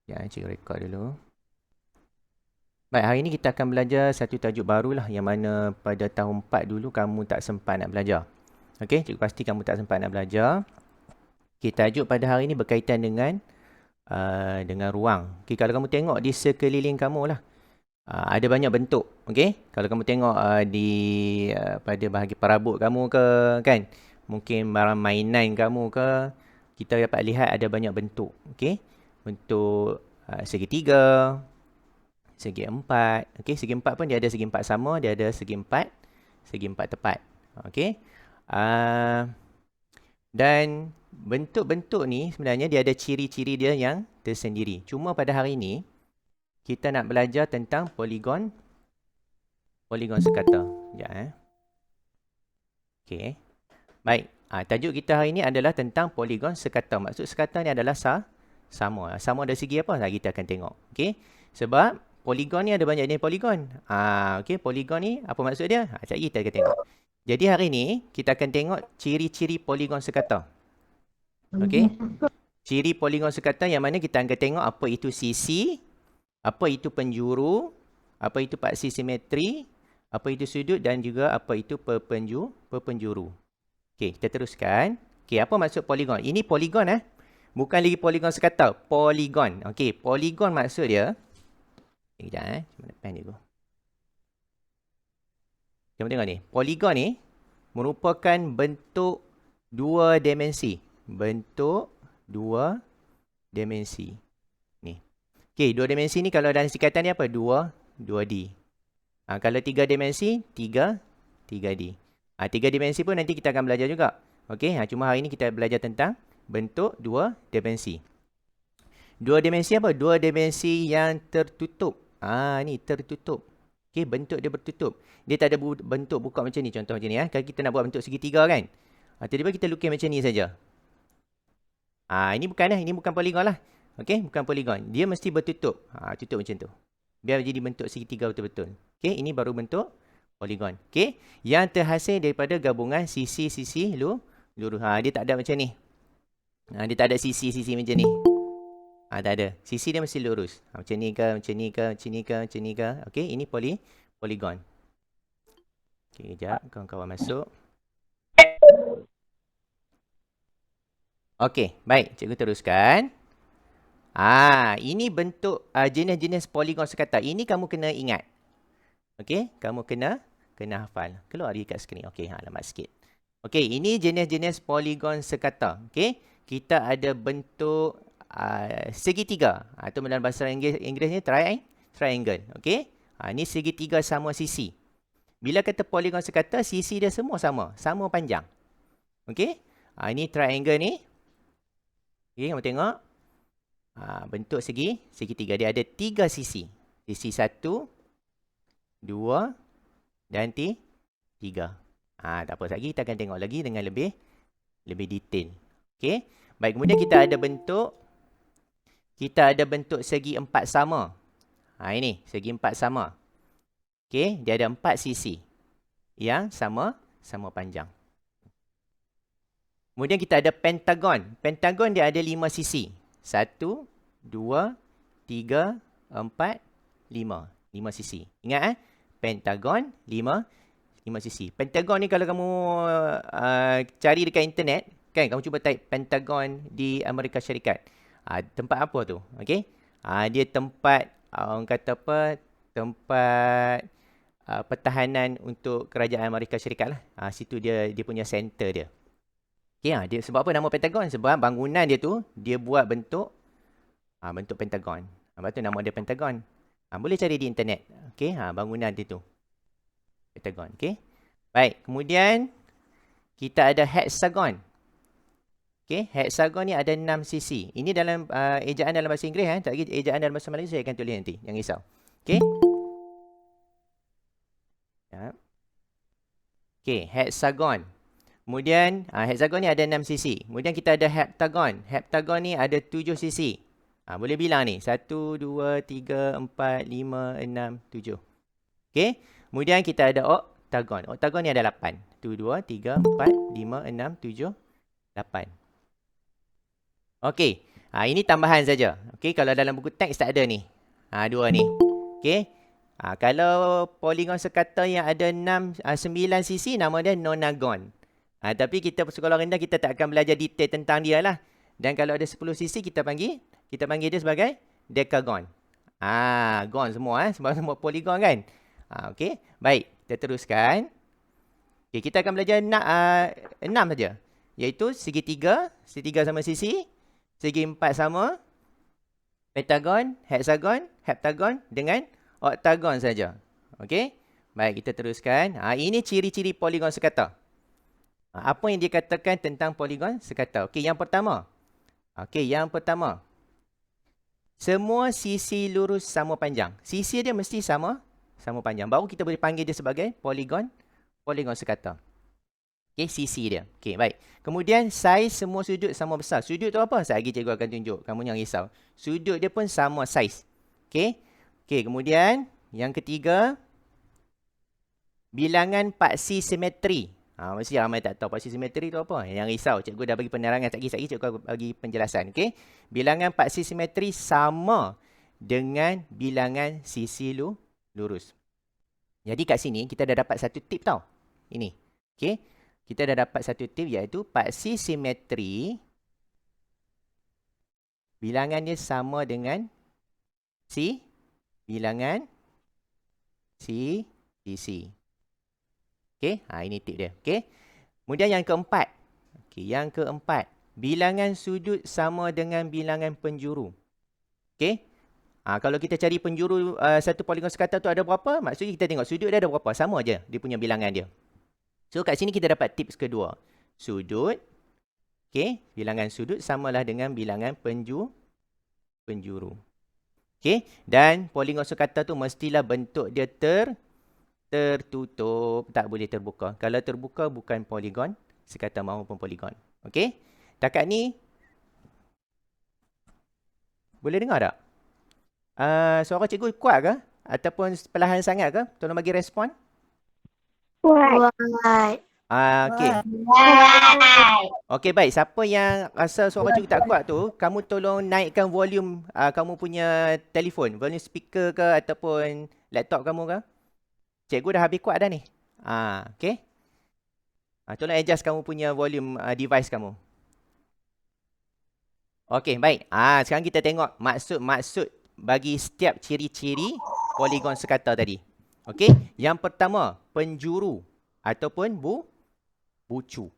Ya, cikgu rekod dulu. Baik, hari ini kita akan belajar satu tajuk barulah yang mana pada tahun 4 dulu kamu tak sempat nak belajar. Okey, cikgu pasti kamu tak sempat nak belajar. Okey, tajuk pada hari ini berkaitan dengan ruang. Okey, kalau kamu tengok di sekeliling kamu lah, ada banyak bentuk. Okey, kalau kamu tengok pada bahagi perabot kamu ke, kan? Mungkin barang mainan kamu ke, kita dapat lihat ada banyak bentuk. Okey, bentuk segitiga, segi empat. Okey, segi empat pun dia ada segi empat sama, dia ada segi empat tepat. Okey. Uh, dan bentuk-bentuk ni sebenarnya dia ada ciri-ciri dia yang tersendiri. Cuma pada hari ini kita nak belajar tentang poligon sekata. Sekejap Okey. Baik. Tajuk kita hari ini adalah tentang poligon sekata. Maksud sekata ni adalah sama. Sama dari segi apa? Kita akan tengok. Okey. Sebab poligon ni ada banyak jenis poligon. Okey, poligon ni apa maksud dia? Sekejap kita akan tengok. Jadi hari ni kita akan tengok ciri-ciri poligon sekata. Okey. Ciri poligon sekata yang mana kita akan tengok apa itu sisi, apa itu penjuru, apa itu paksi simetri, apa itu sudut dan juga apa itu perpenjuru. Okey, kita teruskan. Okey, apa maksud poligon? Ini poligon bukan lagi poligon sekata, poligon. Okey, poligon maksud dia. Sekejap mana pen ni tu. Kita tengok ni. Poligon ni merupakan bentuk dua dimensi. Bentuk dua dimensi. Ni. Okey, dua dimensi ni kalau dalam singkatan ni apa? 2D. Kalau 3 dimensi, 3D. 3 dimensi pun nanti kita akan belajar juga. Okey, cuma hari ni kita belajar tentang bentuk dua dimensi. Dua dimensi apa? Dua dimensi yang tertutup. Ni tertutup. Okey, bentuk dia bertutup. Dia tak ada bentuk buka macam ni. Contoh macam ni. Kalau kita nak buat bentuk segitiga kan. Tiba-tiba kita lukis macam ni saja. Ini bukan Ini bukan poligon lah. Okey, bukan poligon. Dia mesti bertutup. Tutup macam tu. Biar jadi bentuk segitiga betul-betul. Okey, ini baru bentuk poligon. Okey, yang terhasil daripada gabungan sisi-sisi lurus. Dia tak ada macam ni. Dia tak ada sisi-sisi macam ni. Tak ada. Sisi dia mesti lurus. Macam ni ke, macam ni ke, macam ni ke, macam ni ke. Okey, ini poligon. Okey, sekejap. Kawan-kawan masuk. Okey, baik. Cikgu teruskan. Ini bentuk jenis-jenis poligon sekata. Ini kamu kena ingat. Okey, kamu kena hafal. Keluar dia kat skrin. Okey, lambat sikit. Okey, ini jenis-jenis poligon sekata. Okey, kita ada bentuk segitiga. Itu dalam bahasa Inggeris ni triangle. Okey, ini segitiga sama sisi. Bila kata poligon sekata, sisi dia semua sama panjang. Okey, ini triangle ni. Okey, kamu tengok. Bentuk segitiga. Dia ada 3 sisi. Sisi 1, 2 dan 3. Tak apa lagi. Kita akan tengok lagi dengan lebih detail. Okey. Baik, kemudian kita ada bentuk segi 4 sama. Ini segi 4 sama. Okey, dia ada 4 sisi yang sama panjang. Kemudian kita ada pentagon. Pentagon dia ada 5 sisi. 1, 2, 3, 4, 5. 5 sisi. Ingat pentagon 5 sisi. Pentagon ni kalau kamu cari dekat internet, kan, kamu cuba type pentagon di Amerika Syarikat. Tempat apa tu? Okey. Dia tempat orang kata apa? Tempat pertahanan untuk kerajaan Amerika Syarikat lah. Situ dia punya center dia. Okey, sebab apa nama pentagon? Sebab bangunan dia tu dia buat bentuk pentagon. Sebab tu nama dia pentagon. Boleh cari di internet. Okey, bangunan dia tu. Pentagon, okey. Baik, kemudian kita ada hexagon. Okey, hexagon ni ada 6 sisi. Ini dalam ejaan dalam bahasa Inggeris tak lagi ejaan dalam bahasa Melayu saya akan tulis nanti. Jangan risau. Okey. Okey, hexagon. Kemudian hexagon ni ada 6 sisi. Kemudian kita ada heptagon. Heptagon ni ada 7 sisi. Boleh bilang ni. 1, 2, 3, 4, 5, 6, 7. Okey. Kemudian kita ada oktagon. Oktagon ni ada 8. 1, 2, 3, 4, 5, 6, 7, 8. Okey. Ini tambahan saja. Okey, kalau dalam buku teks tak ada ni. Dua ni. Okey. Kalau poligon sekata yang ada 9 sisi, nama dia nonagon. Tapi kita sekolah rendah kita tak akan belajar detail tentang dia lah. Dan kalau ada 10 sisi kita panggil dia sebagai decagon. Gon semua semua poligon kan. Okey. Baik, kita teruskan. Okey, kita akan belajar 6 saja. Iaitu segitiga sama sisi, segi 4 sama, pentagon, heptagon dengan oktagon saja. Okey. Baik, kita teruskan. Ini ciri-ciri poligon sekata. Apa yang dikatakan tentang poligon sekata? Okey, yang pertama. Semua sisi lurus sama panjang. Sisi dia mesti sama panjang. Baru kita boleh panggil dia sebagai poligon sekata. Okey, sisi dia. Okey, baik. Kemudian saiz semua sudut sama besar. Sudut tu apa? Sekejap lagi cikgu akan tunjuk. Kamu jangan risau. Sudut dia pun sama saiz. Okey. Okey, kemudian yang ketiga, bilangan paksi simetri. Mesti ramai tak tahu paksi simetri tu apa. Yang risau, cikgu dah bagi penerangan. Sekejap lagi cikgu bagi penjelasan. Okey. Bilangan paksi simetri sama dengan bilangan sisi lurus. Jadi kat sini kita dah dapat satu tip tau. Ini. Okey. Kita dah dapat satu tip iaitu paksi simetri bilangan dia sama dengan bilangan sisi. Okey, ini tip dia. Okey. Kemudian yang keempat. Bilangan sudut sama dengan bilangan penjuru. Okey. Kalau kita cari penjuru satu poligon sekata tu ada berapa? Maksudnya kita tengok sudut dia ada berapa. Sama aja dia punya bilangan dia. So kat sini kita dapat tips kedua. Sudut. Okey, bilangan sudut samalah dengan bilangan penjuru. Okey, dan poligon sekata tu mestilah bentuk dia tertutup, tak boleh terbuka. Kalau terbuka bukan poligon sekata maupun poligon. Okey? Takat ni boleh dengar tak? Suara cikgu kuat ke? Ataupun perlahan sangat ke? Tolong bagi respon. Kuat. Okey. Okey, baik. Siapa yang rasa suara cikgu tak kuat tu, kamu tolong naikkan volume kamu punya telefon, volume speaker ke ataupun laptop kamu ke? Cikgu dah habis kuat dah ni. Okey. Tolong adjust kamu punya volume device kamu. Okey, baik. Sekarang kita tengok maksud bagi setiap ciri-ciri poligon sekata tadi. Okey, yang pertama, penjuru ataupun bucu.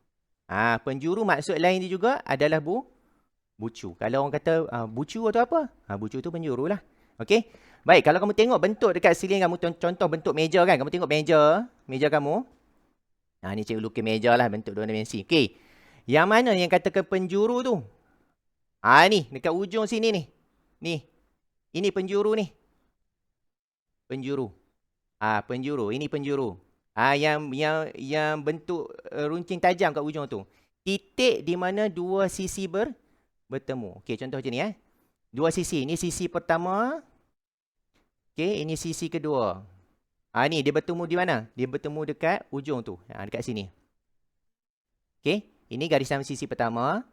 Penjuru maksud lain dia juga adalah bucu. Kalau orang kata bucu atau apa? Bucu tu penjuru lah. Okey. Baik, kalau kamu tengok bentuk dekat sini kamu contoh bentuk meja kan. Kamu tengok meja kamu. Ni cikgu lukis meja lah bentuk dua dimensi. Okey. Yang mana yang katakan penjuru tu? Ni dekat ujung sini ni. Ni. Ini penjuru ni. Penjuru. Penjuru. Ini penjuru. Yang bentuk runcing tajam kat ujung tu. Titik di mana dua sisi bertemu. Okey, contoh macam ni Dua sisi. Ini sisi pertama. Okey, ini sisi kedua. Ni dia bertemu di mana? Dia bertemu dekat ujung tu. Dekat sini. Okey, ini garisan sisi pertama.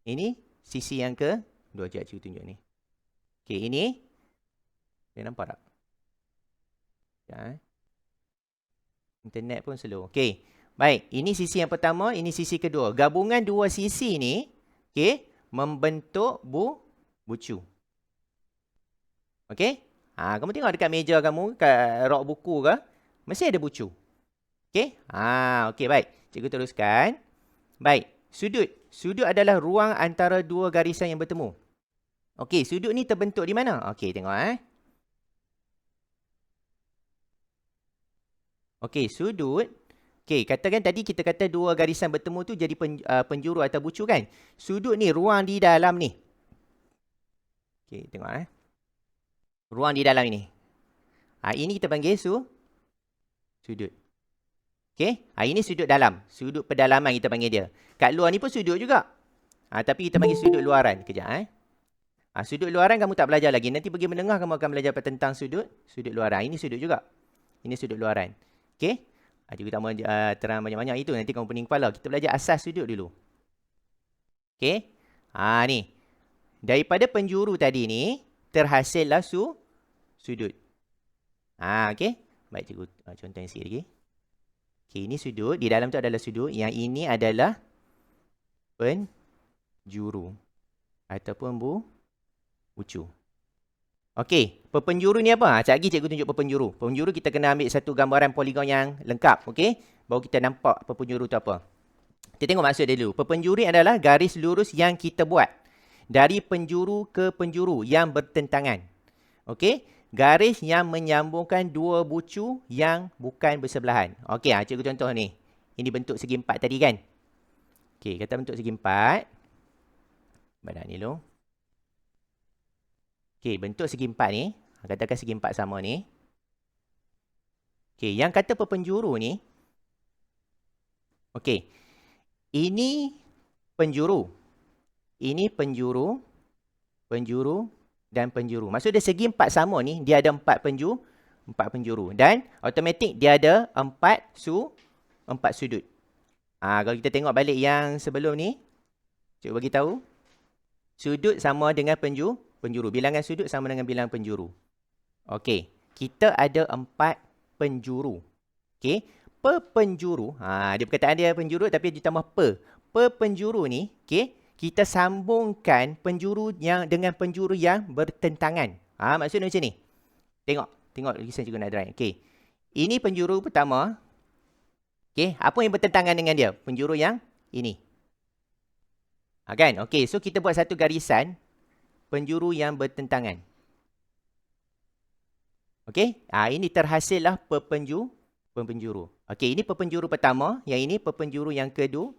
Ini sisi yang kedua. Sekejap cikgu tunjuk ni. Okey, ini. Boleh nampak tak? Internet pun slow. Okey. Baik, ini sisi yang pertama, ini sisi kedua. Gabungan dua sisi ni, okey, membentuk bucu. Okey? Kamu tengok dekat meja kamu, kat rak buku ke, mesti ada bucu. Okey? Okey, baik. Cikgu teruskan. Baik, sudut. Sudut adalah ruang antara dua garisan yang bertemu. Okey, sudut ni terbentuk di mana? Okey, tengok Okey, sudut. Okey, katakan tadi kita kata dua garisan bertemu tu jadi penjuru atau bucu kan? Sudut ni ruang di dalam ni. Okey, tengok ruang di dalam ini. Ini kita panggil sudut. Okey, ini sudut dalam. Sudut pedalaman kita panggil dia. Kat luar ni pun sudut juga. Tapi kita panggil sudut luaran. Kejap sudut luaran kamu tak belajar lagi. Nanti pergi menengah kamu akan belajar tentang sudut luaran. Ini sudut juga. Ini sudut luaran. Okey. Cikgu tak mahu terang banyak-banyak itu. Nanti kamu pening kepala. Kita belajar asas sudut dulu. Okey. Ni. daripada penjuru tadi ni, terhasillah sudut. Okey. Baik, cikgu contoh yang sikit lagi. Okey, ini sudut. Di dalam tu adalah sudut. Yang ini adalah penjuru. Ataupun bucu. Okey, perpenjuru ni apa? Sekejap lagi cikgu tunjuk perpenjuru. Perpenjuru kita kena ambil satu gambaran poligon yang lengkap. Okey, baru kita nampak perpenjuru tu apa. Kita tengok maksud dia dulu. Perpenjuru adalah garis lurus yang kita buat dari penjuru ke penjuru yang bertentangan. Okey, garis yang menyambungkan dua bucu yang bukan bersebelahan. Okey, cikgu contoh ni. Ini bentuk segi empat tadi kan? Okey, kata bentuk segi empat. Badan ni dulu. Okey, bentuk segi empat ni. Katakan segi empat sama ni. Okey, yang kata perpenjuru ni. Okey, ini penjuru. Ini penjuru, penjuru dan penjuru. Maksud dia segi empat sama ni, dia ada empat penjuru. Dan automatik dia ada empat sudut. Kalau kita tengok balik yang sebelum ni, cikgu bagi tahu. Sudut sama dengan penjuru. Bilangan sudut sama dengan bilangan penjuru. Okey, kita ada empat penjuru. Okey, per penjuru. Dia perkataan dia penjuru tapi ditambah per. Per penjuru ni, okey, kita sambungkan penjuru yang dengan penjuru yang bertentangan. Maksudnya macam ni. Tengok lukisan cikgu nak drawing. Okey. Ini penjuru pertama. Okey, apa yang bertentangan dengan dia? Penjuru yang ini. Kan? Okey, so kita buat satu garisan penjuru yang bertentangan. Okey, ini terhasillah perpenjuru. Okey, ini perpenjuru pertama, yang ini perpenjuru yang kedua.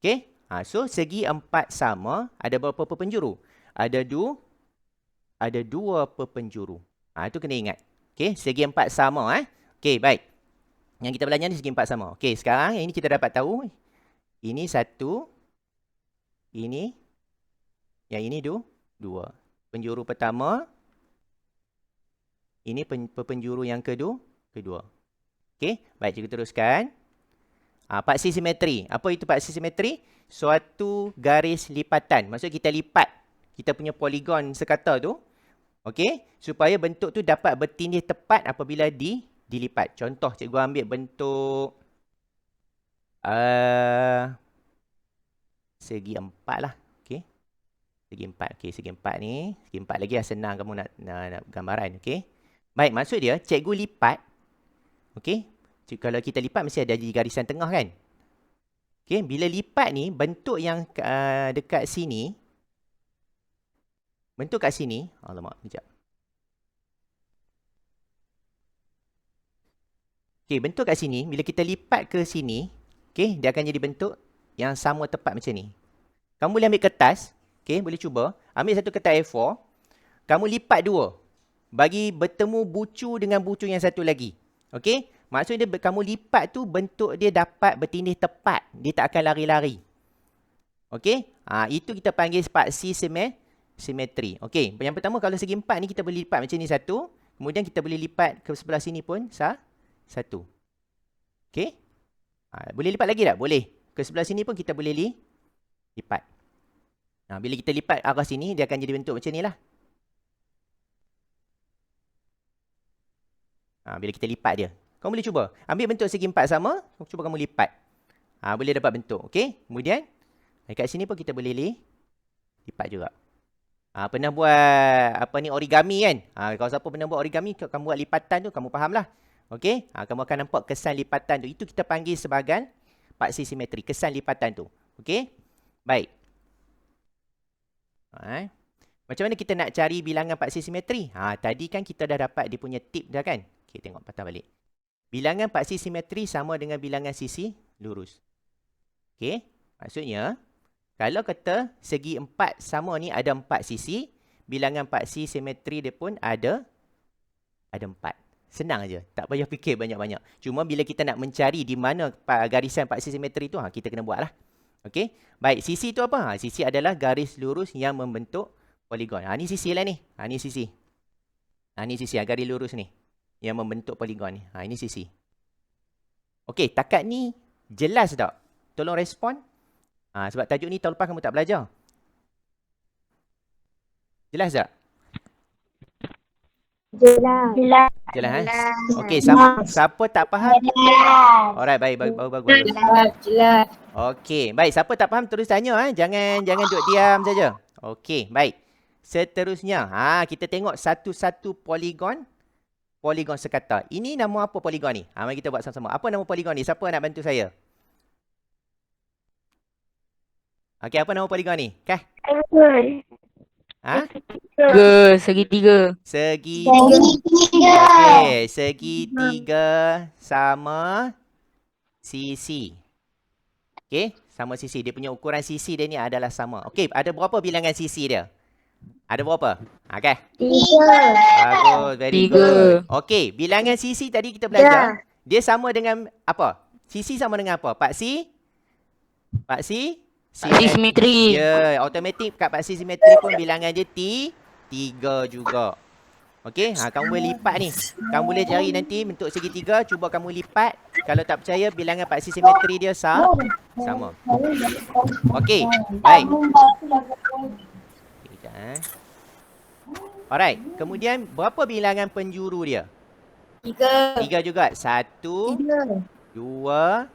Okey, so segi empat sama, ada berapa perpenjuru? Ada dua perpenjuru. Itu kena ingat. Okey, segi empat sama. Okey, baik. Yang kita belajar ni segi empat sama. Okey, sekarang yang ini kita dapat tahu. Ini satu. Ini. Yang ini dua. Penjuru pertama. Ini penjuru yang kedua. Okey, baik, cikgu teruskan. Paksi simetri. Apa itu paksi simetri? Suatu garis lipatan. Maksud kita lipat kita punya poligon sekata tu. Okey, supaya bentuk tu dapat bertindih tepat apabila dilipat. Contoh, cikgu ambil bentuk segi empat lah. Okey. Segi empat. Okey, segi empat ni. Segi empat lagi lah senang kamu nak gambaran. Okey. Baik, maksud dia cikgu lipat. Okey. Kalau kita lipat mesti ada di garisan tengah kan. Okey, bila lipat ni bentuk yang dekat sini. Bentuk kat sini. Alamak, sekejap. Okey, bentuk kat sini. Bila kita lipat ke sini. Okey, dia akan jadi bentuk yang sama tepat macam ni. Kamu boleh ambil kertas. Okey, boleh cuba. Ambil satu kertas A4. Kamu lipat dua. Bagi bertemu bucu dengan bucu yang satu lagi. Okey, maksudnya kamu lipat tu bentuk dia dapat bertindih tepat. Dia tak akan lari-lari. Okey, itu kita panggil paksi simetri. Okey, yang pertama kalau segi empat ni kita boleh lipat macam ni satu. Kemudian kita boleh lipat ke sebelah sini pun satu. Okey. Boleh lipat lagi tak? Boleh. Ke sebelah sini pun kita boleh lipat. Bila kita lipat arah sini, dia akan jadi bentuk macam ni lah. Bila kita lipat dia. Kamu boleh cuba. Ambil bentuk segi empat sama. Cuba kamu lipat. Boleh dapat bentuk. Okey. Kemudian, dekat sini pun kita boleh lipat juga. Pernah buat origami kan? Kalau siapa pernah buat origami, kamu buat lipatan tu, kamu faham lah. Okey. Kamu akan nampak kesan lipatan tu. Itu kita panggil sebagai paksi simetri. Kesan lipatan tu. Okey. Baik. Macam mana kita nak cari bilangan paksi simetri? Tadi kan kita dah dapat dia punya tip dah kan? Okey, tengok patah balik. Bilangan paksi simetri sama dengan bilangan sisi lurus. Okey, maksudnya kalau kata segi empat sama ni ada empat sisi, bilangan paksi simetri dia pun ada empat. Senang aja, tak payah fikir banyak-banyak. Cuma bila kita nak mencari di mana garisan paksi simetri tu, kita kena buat lah. Okey, baik, sisi tu apa? Sisi adalah garis lurus yang membentuk poligon. Ni sisi lah ni. Ni sisi. Ni sisi garis lurus ni yang membentuk poligon ni. Ini sisi. Okey, takat ni jelas tak? Tolong respon. Sebab tajuk ni tahun lepas kamu tak belajar. Jelas tak? Jelas. Jelas Okey, siapa tak faham? Alright, baik, bagus. Jelas. Okey, baik, siapa tak faham terus tanya Jangan duduk diam saja. Okey, baik. Seterusnya, kita tengok satu-satu poligon sekata. Ini nama apa poligon ni? Mari kita buat sama-sama. Apa nama poligon ni? Siapa nak bantu saya? Okey, apa nama poligon ni? Segitiga. Okey, segitiga sama sisi. Okey, sama sisi. Dia punya ukuran sisi dia ni adalah sama. Okey, ada berapa bilangan sisi dia? Ada berapa? Okey. 3. Bagus, very good. Okey, bilangan sisi tadi kita belajar. Dia sama dengan apa? Sisi sama dengan apa? Paksi? Paksi simetri. Ya, automatik kat paksi simetri pun bilangan dia 3 juga. Okey, kamu boleh lipat ni. Kamu boleh cari nanti bentuk segitiga, cuba kamu lipat. Kalau tak percaya, bilangan paksi simetri dia sama. Okey, baik. Sekejap. Alright, kemudian berapa bilangan penjuru dia? 3 juga. 1, 2,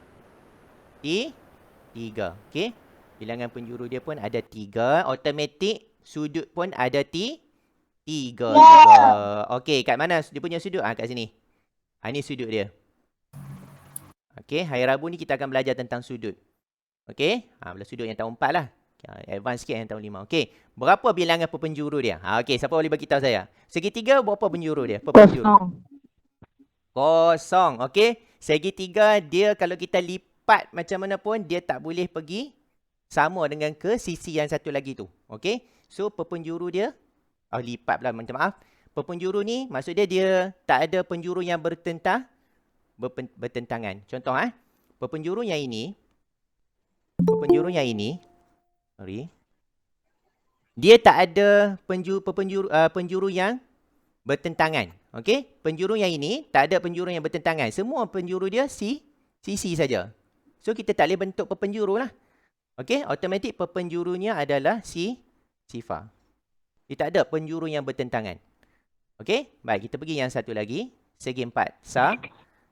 3. Okey. Bilangan penjuru dia pun ada 3. Automatik sudut pun ada 3 juga. Okey, kat mana dia punya sudut? Kat sini. Ini sudut dia. Okey, hari Rabu ni kita akan belajar tentang sudut. Okey, sudut yang tahun 4 lah. Advance sikit yang tahun 5. Okey, berapa bilangan perpenjuru dia? Okey, siapa boleh beritahu saya? Segitiga berapa penjuru dia? Kosong. Okey, segitiga dia kalau kita lipat macam mana pun dia tak boleh pergi sama dengan ke sisi yang satu lagi tu. Okey, so perpenjuru dia lipat pula, minta maaf. Perpenjuru ni maksud dia tak ada penjuru yang bertentangan. Contoh perpenjuru yang ini. Sorry. Dia tak ada penjuru yang bertentangan. Okey? Penjuru yang ini tak ada penjuru yang bertentangan. Semua penjuru dia sisi saja. So kita tak boleh bentuk perpenjuru lah. Okey? Automatik perpenjurunya adalah sifar. Dia tak ada penjuru yang bertentangan. Okey? Baik, kita pergi yang satu lagi. Segi 4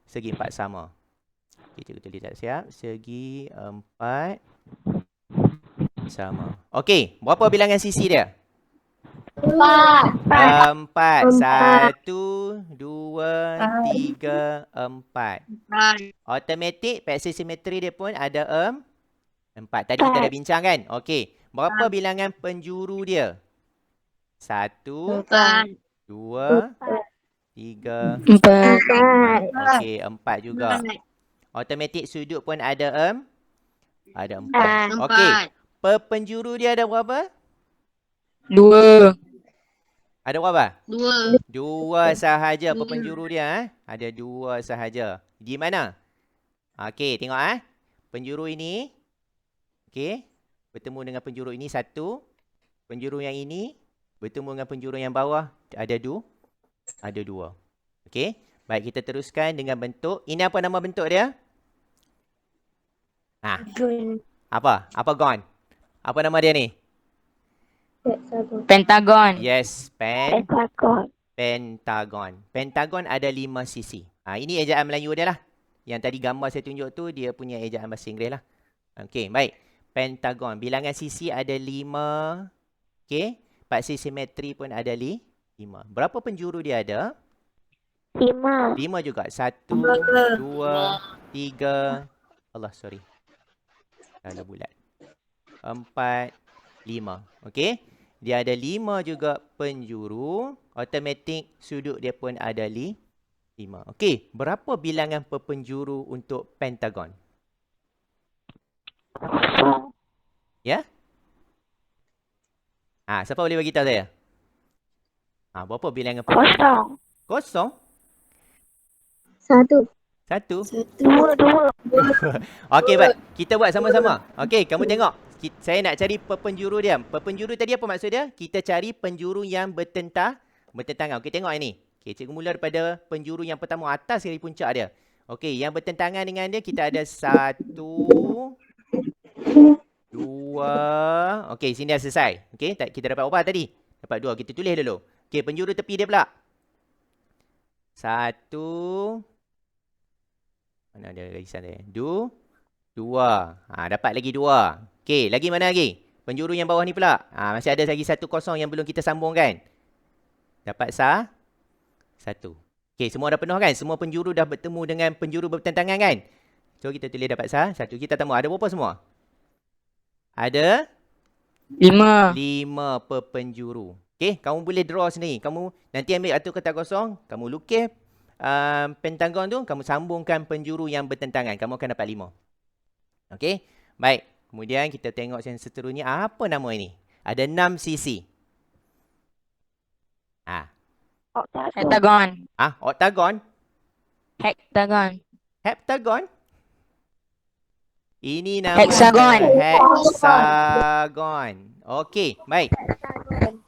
segi 4 sama. Kita lihat siap. Segi 4 sama. Okey, berapa bilangan sisi dia? 4. 1, 2, 3, 4. Automatik paksi simetri dia pun ada 4. Tadi kita dah bincang kan? Okey, berapa bilangan penjuru dia? 1, 2, 3, 4. Okey, 4 juga. Automatik sudut pun ada 4. Okey, perpenjuru dia ada berapa? 2. Ada berapa? 2 sahaja perpenjuru dia. Ada 2 sahaja. Di mana? Okey, tengok penjuru ini. Okey, bertemu dengan penjuru ini 1. Penjuru yang ini bertemu dengan penjuru yang bawah ada 2. Okey, baik, kita teruskan dengan bentuk. Ini apa nama bentuk dia? Apa gon? Apa nama dia ni? Pentagon. Yes, pentagon. Pentagon ada 5 sisi. Ini ejaan Melayu dia lah. Yang tadi gambar saya tunjuk tu dia punya ejaan bahasa Inggeris lah. Okey, baik. Pentagon. Bilangan sisi ada 5. Okey. Paksi simetri pun ada 5. Berapa penjuru dia ada? 5 juga. 1, 2, 3. Allah, sorry. Salah bulat. 4, 5. Okey. Dia ada 5 juga penjuru. Automatik sudut dia pun ada 5. Okey. Berapa bilangan perpenjuru untuk pentagon? Ya? Siapa boleh bagi tahu saya? Berapa bilangan perpenjuru? Kosong. 1. 2. Okey, baik. Kita buat sama-sama. Okey, kamu tengok. Saya nak cari perpenjuru dia. Perpenjuru tadi apa maksud dia? Kita cari penjuru yang bertentangan. Okey, tengok ini. Okey, cikgu mula daripada penjuru yang pertama atas dari puncak dia. Okey, yang bertentangan dengan dia kita ada 1, 2, 2. Okey, sini dah selesai. Okey, kita dapat berapa tadi? Dapat 2. Kita tulis dulu. Okey, penjuru tepi dia pula. 1. Mana ada garisan dia? 2. Dapat lagi 2. Okey, lagi mana lagi? Penjuru yang bawah ni pula. Masih ada lagi 1 kosong yang belum kita sambung kan? Dapat 1. Okey, semua dah penuh kan? Semua penjuru dah bertemu dengan penjuru bertentangan kan? So, kita tulis dapat 1. Kita tambah. Ada berapa semua? Ada 5. 5 per penjuru. Okey, kamu boleh draw sendiri. Kamu nanti ambil satu kertas kosong, kamu lukis pentagon tu, kamu sambungkan penjuru yang bertentangan. Kamu akan dapat 5. Okey, baik. Kemudian kita tengok yang seterusnya. Apa nama ini? Ada 6 sisi. Heptagon. Oktagon. Heptagon. Heptagon. Ini nama Hexagon. Hexagon. Okey, baik.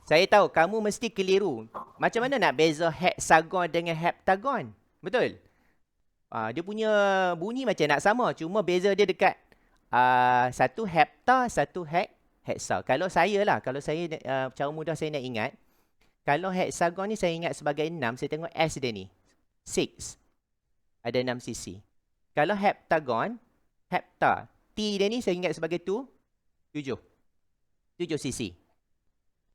Saya tahu kamu mesti keliru. Macam mana nak beza hexagon dengan heptagon? Betul? Dia punya bunyi macam nak sama. Cuma beza dia dekat satu hepta, satu hexa. Kalau saya cara mudah saya nak ingat. Kalau hexagon ni saya ingat sebagai 6. Saya tengok S dia ni. 6. Ada 6 sisi. Kalau heptagon, hepta. T dia ni saya ingat sebagai 7. 7 sisi.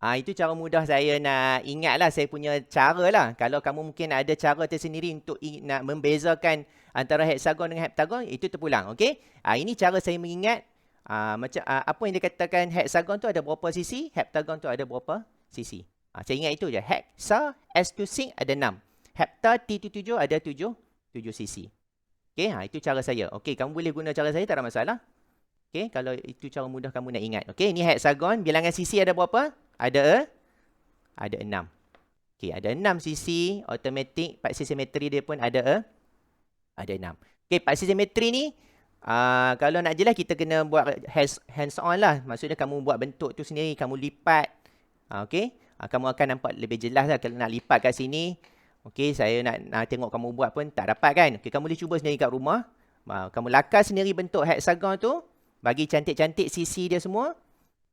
Itu cara mudah saya nak ingat lah. Saya punya cara lah. Kalau kamu mungkin ada cara tersendiri untuk nak membezakan antara hexagon dengan heptagon, itu terpulang. Okey? Ini cara saya mengingat apa yang dikatakan hexagon tu ada berapa sisi, heptagon tu ada berapa sisi. Saya ingat itu je. Hexa, S tu 6 ada 6. Hepta, T tu 7 ada 7 sisi. Okey, itu cara saya. Okey, kamu boleh guna cara saya, tak ada masalah. Okey, kalau itu cara mudah kamu nak ingat. Okey, ini hexagon. Bilangan sisi ada berapa? Ada 6. Okey, ada 6 sisi. Automatik paksi simetri dia pun ada 6. Okey, paksi simetri ni kalau nak jelas kita kena buat hands on lah. Maksudnya kamu buat bentuk tu sendiri, kamu lipat. Okey, kamu akan nampak lebih jelas lah kalau nak lipat kat sini. Okey, saya nak tengok kamu buat pun tak dapat kan. Okey, kamu boleh cuba sendiri kat rumah. Kamu lakas sendiri bentuk hexagon tu. Bagi cantik-cantik sisi dia semua.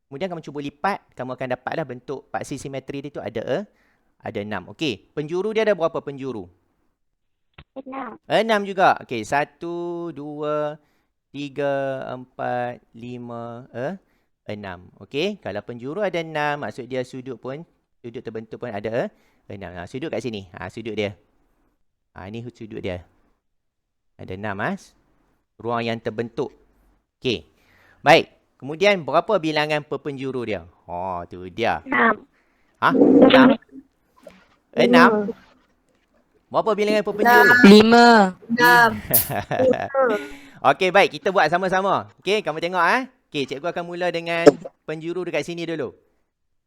Kemudian kamu cuba lipat. Kamu akan dapatlah bentuk paksi simetri dia tu ada 6. Okey, penjuru dia ada berapa penjuru? 6. 6 juga. Okey, 1, 2, 3, 4, 5, 6. Okey, kalau penjuru ada 6, maksud dia sudut terbentuk pun ada 6. Sudut kat sini. Sudut dia. Ini sudut dia. Ada 6, ruang yang terbentuk. Okey. Baik. Kemudian berapa bilangan per penjuru dia? Tu dia. 6. 6? 6? Berapa bilangan per penjuru? 5. 6. Okey, baik. Kita buat sama-sama. Okey, kamu tengok Okey, cikgu akan mula dengan penjuru dekat sini dulu.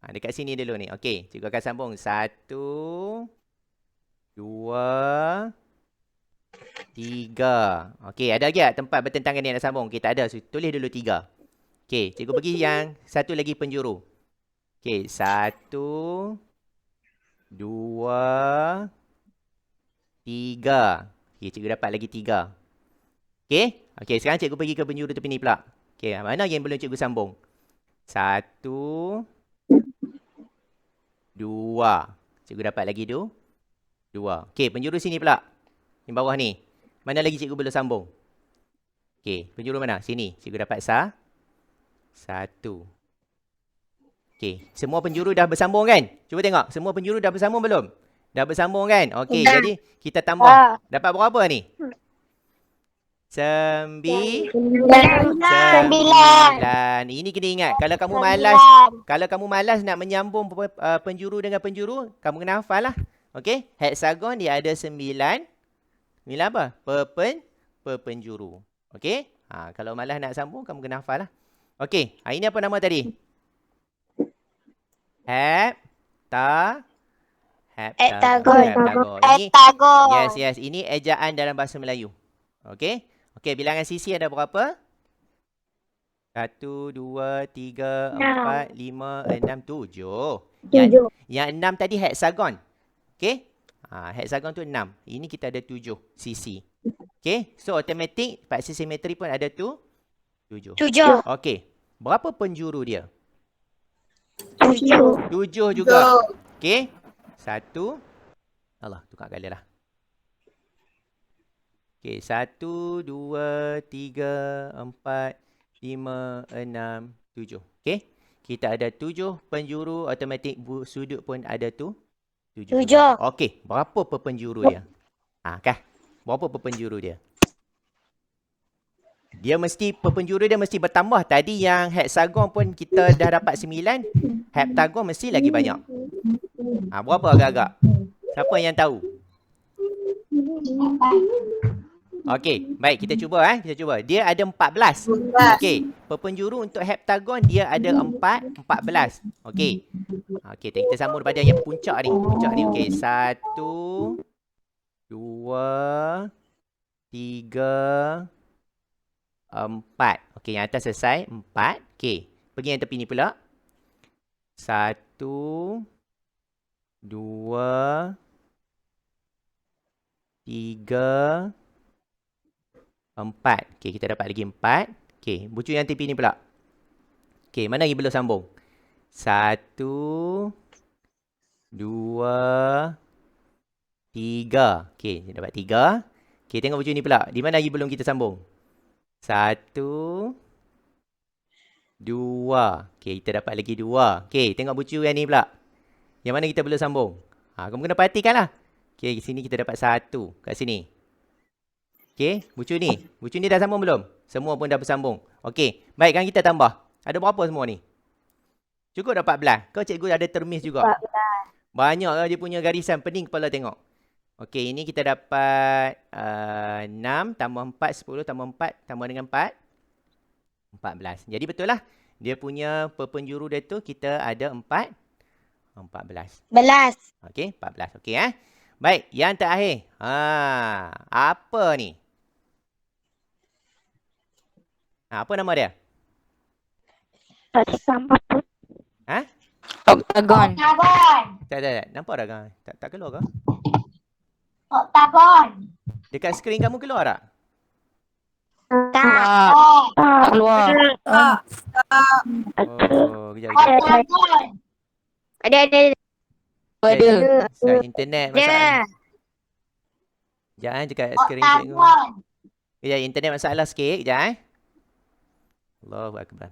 Dekat sini dulu ni. Okey, cikgu akan sambung. 1, 2, 3. Okey, ada lagi tak tempat bertentangan ni nak sambung? Okey, tak ada. Tulis dulu 3. Okey, cikgu bagi yang satu lagi penjuru. Okey, 1, 2, 3. Okey, cikgu dapat lagi 3. Okey, sekarang cikgu pergi ke penjuru tepi ni pula. Okey, mana yang belum cikgu sambung? 1, 2. Cikgu dapat lagi 2. Okey, penjuru sini pula. Yang bawah ni. Mana lagi cikgu belum sambung? Okey, penjuru mana? Sini. Cikgu dapat 1. Okey, semua penjuru dah bersambung kan? Cuba tengok, semua penjuru dah bersambung belum? Dah bersambung kan? Okey, jadi kita tambah. Dapat berapa ni? 9. Ini kena ingat. Kalau kamu malas nak menyambung penjuru dengan penjuru, kamu kena hafal lah. Okey, hexagon dia ada 9. 9 apa? Per penjuru. Okey? Kalau malas nak sambung, kamu kena hafal lah. Okey, ini apa nama tadi? Heptagon. Ini, yes. Ini ejaan dalam bahasa Melayu. Okey? Okey, bilangan sisi ada berapa? 1, 2, 3, 4, 5, 6, 7. Yang 6 tadi hexagon. Okey? Hexagon tu 6. Ini kita ada 7 sisi. Okey? So, automatic paksi simetri pun ada 7. Okey. Berapa penjuru dia? 7. 7 juga. Okey. 1. Allah, tukar kali lah. Okey, 1, 2, 3, 4, 5, 6, 7. Okey. Kita ada 7 penjuru, automatik sudut pun ada tu 7 juga. Okey, berapa per penjuru dia? Kah? Berapa per penjuru dia? Dia mesti, per penjuru dia mesti bertambah. Tadi yang hexagon pun kita dah dapat 9. Heptagon mesti lagi banyak. Berapa agak-agak? Siapa yang tahu? Okey, baik, kita cuba kita cuba. Dia ada 14. Okey, per penjuru untuk heptagon dia ada 14. Okey. Okey, kita sambung daripada yang puncak ni. Okey, 1, 2, 3, 4. Okey, yang atas selesai. 4. Okey, pergi yang tepi ni pula. 1, 2, 3, 4. Okey, kita dapat lagi 4. Okey, bucu yang tepi ni pula. Okey, mana lagi belum sambung? 1, 2, 3. Okey, kita dapat 3. Okey, tengok bucu ni pula. Di mana lagi belum kita sambung? 1, 2. Okey, kita dapat lagi 2. Okey, tengok bucu yang ni pula. Yang mana kita belum sambung? Kamu kena perhatikan lah. Okey, sini kita dapat 1. Kat sini. Okey, bucu ni. Bucu ni dah sambung belum? Semua pun dah bersambung. Okey, baik kan kita tambah. Ada berapa semua ni? Cukup dah 14. Kau cikgu ada termis juga. 14. Banyak lah dia punya garisan. Pening kepala tengok. Okey, ini kita dapat 6 tambah 4, 10 tambah 4 tambah dengan 4. 14. Jadi betul lah. Dia punya perpenjuru dia tu kita ada 14. Okey, 14. Okey Baik, yang terakhir. Apa ni? Apa nama dia? Octagon. Tak. Nampak tak? Tak keluar ke? Octagon. Dekat skrin kamu keluar tak? Tak keluar. Kejap. Octagon. Ada. Internet masalah. Sekejap dekat skrin cikgu. Kejap, internet masalah sikit. Kejap Allahu Akbar.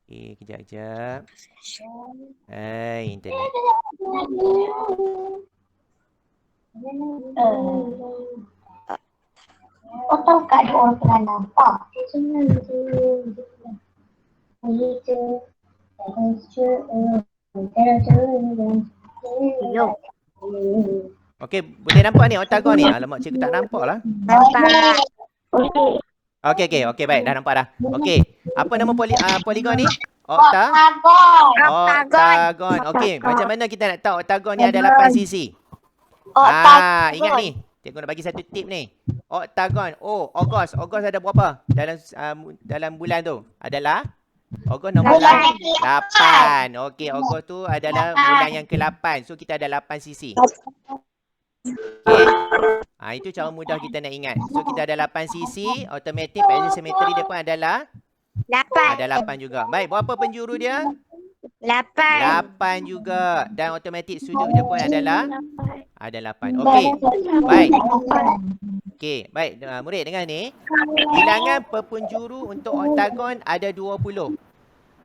Okey, kejap. Internet. Kau tahu tak ada orang pernah nampak? Okey, boleh nampak ni octagon ni? Alamak, cikgu tak nampak lah. Nampak. Okey, baik, dah nampak dah. Okey, apa nama poligon ni? Octagon. Okey, macam mana kita nak tahu octagon ni ada 8 sisi? Ingat ni. Cikgu nak bagi satu tip ni. Octagon. Ogos ada berapa? Dalam bulan tu. Adalah Ogos nombor 8. Okey, Ogos tu adalah bulan yang ke-8. So kita ada 8 sisi. Okey. Itu cara mudah kita nak ingat. So kita ada 8 sisi, automatic parallel symmetry dia pun adalah 8. ada 8 juga. Baik, berapa penjuru dia? 8. 8 juga. Dan automatik sudut dia pun adalah ada 8. Okey. Baik. Okey, baik. Murid dengar ni. Bilangan perpenjuru untuk oktagon ada 20.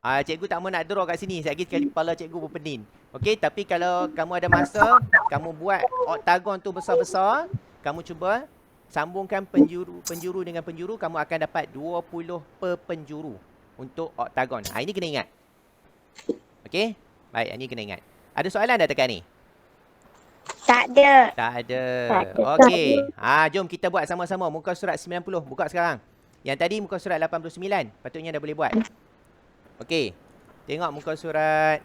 Cikgu tak mau nak draw kat sini. Sekali kepala cikgu berpening. Okey, tapi kalau kamu ada masa, kamu buat oktagon tu besar-besar, kamu cuba sambungkan penjuru dengan penjuru, kamu akan dapat 20 per penjuru untuk oktagon. Ini kena ingat. Okey? Baik, ini kena ingat. Ada soalan dah tekan ni? Tak ada. Tak ada. Okey. Jom kita buat sama-sama. Muka surat 90. Buka sekarang. Yang tadi muka surat 89. Patutnya dah boleh buat. Okey. Tengok muka surat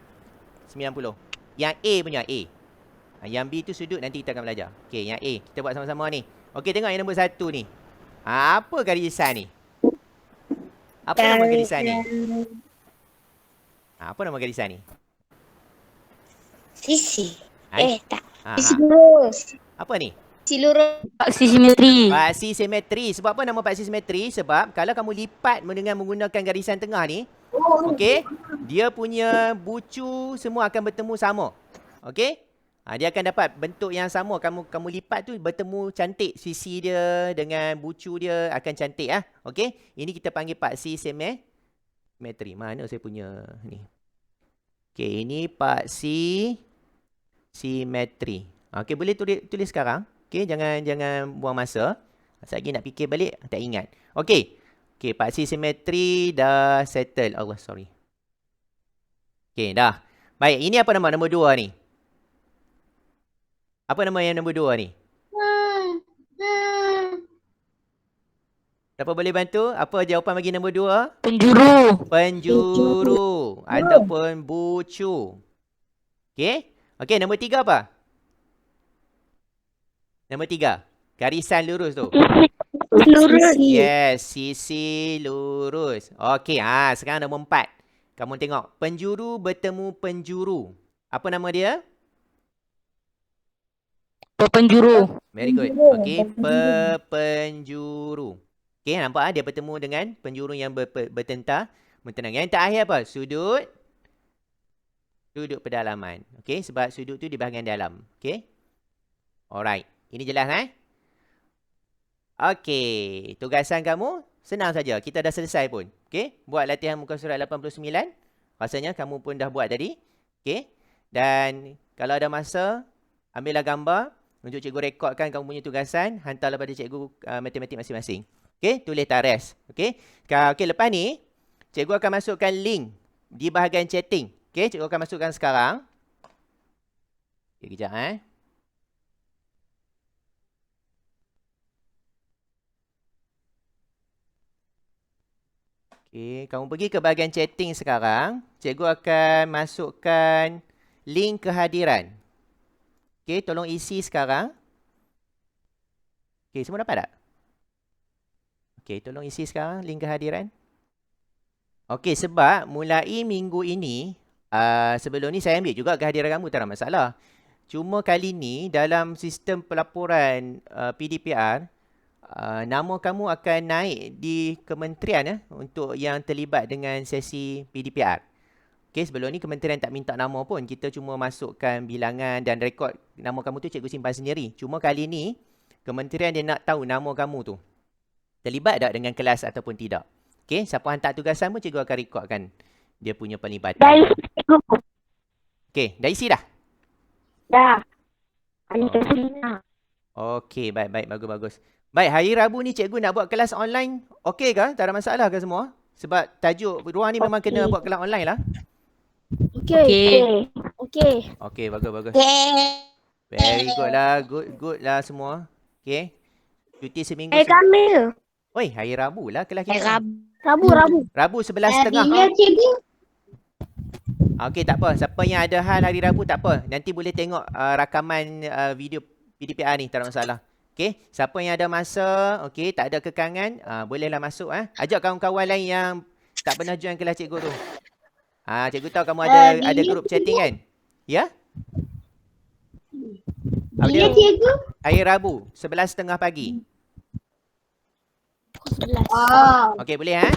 90. Yang A punya A. Yang B tu sudut nanti kita akan belajar. Okey, yang A. Kita buat sama-sama ni. Okey, tengok yang nombor 1 ni. Apa garisan ni? Apa nama garisan ni? Apa nama garisan ni? Sisi. Tak. Ah, Sisi lurus. Apa ni? Seluruh. Paksi simetri. Paksi simetri. Sebab apa nama paksi simetri? Sebab kalau kamu lipat dengan menggunakan garisan tengah ni, okey, dia punya bucu semua akan bertemu sama. Okey? Dia akan dapat bentuk yang sama. Kamu lipat tu bertemu cantik. Sisi dia dengan bucu dia akan cantik ah. Okey? Ini kita panggil paksi simetri. Mana saya punya ni? Okey, ini paksi simetri. Okey, boleh tulis sekarang. Okey, jangan buang masa. Sekejap lagi nak fikir balik, tak ingat. Okey. Okey, paksi simetri dah settle. Allah, sorry. Okey, dah. Baik, ini apa nama nombor 2 ni? Apa nama yang nombor 2 ni? Siapa boleh bantu? Apa jawapan bagi nombor 2? Penjuru. Penjuru ataupun bucu. Okey? Okey, nombor 3 apa? Nombor 3. Garisan lurus tu. Lurus. Yes, sisi lurus. Okey, sekarang nombor 4. Kamu tengok, penjuru bertemu penjuru. Apa nama dia? Pepenjuru. Very good. Okey, pepenjuru. Okey, nampak dia bertemu dengan penjuru yang bertentangan. Yang terakhir apa? Sudut pedalaman. Okey, sebab sudut tu di bahagian dalam. Okey. Alright. Ini jelas Okey, tugasan kamu senang saja. Kita dah selesai pun. Okey, buat latihan muka surat 89. Rasanya kamu pun dah buat tadi. Okey. Dan kalau ada masa, ambillah gambar untuk cikgu rekodkan kamu punya tugasan, hantarlah pada cikgu matematik masing-masing. Okey, tulis tares. Okey. Okey, lepas ni cikgu akan masukkan link di bahagian chatting. Okey, cikgu akan masukkan sekarang. Okey, kejap Okey, kamu pergi ke bahagian chatting sekarang. Cikgu akan masukkan link kehadiran. Okey, tolong isi sekarang. Okey, semua dapat tak? Okey, tolong isi sekarang link kehadiran. Okey, sebab mulai minggu ini, sebelum ni saya ambil juga kehadiran kamu, tak ada masalah. Cuma kali ni dalam sistem pelaporan PDPR, nama kamu akan naik di kementerian untuk yang terlibat dengan sesi PDPR. Okey, sebelum ni kementerian tak minta nama pun. Kita cuma masukkan bilangan dan rekod nama kamu tu cikgu simpan sendiri. Cuma kali ni kementerian dia nak tahu nama kamu tu terlibat tak dengan kelas ataupun tidak. Okey, siapa hantar tugasan pun cikgu akan rekodkan dia punya pelibatan. Dah isi, cikgu. Okey, dah isi dah? Dah. Anita Selina. Okey, baik, bagus. Baik, hari Rabu ni cikgu nak buat kelas online. Okey ke? Tak ada masalah ke semua? Sebab tajuk ruang ni memang kena buat kelas online lah. Okey. Okey, bagus. Okay. Very good lah. Good lah semua. Okey. Cuti seminggu. Kami. Oi, hari Rabu lah kelas kita. Rabu. Rabu 11.30. Cikgu. Okey, tak apa. Siapa yang ada hal hari Rabu tak apa. Nanti boleh tengok rakaman video PDPR ni, tak ada masalah. Okey, siapa yang ada masa, okey, tak ada kekangan, bolehlah masuk Ajak kawan-kawan lain yang tak pernah join kelas cikgu tu. Cikgu tahu kamu ada grup chatting kan? Ya? Bila cikgu? Hari Rabu, 11.30 pagi. Oh. Okey, boleh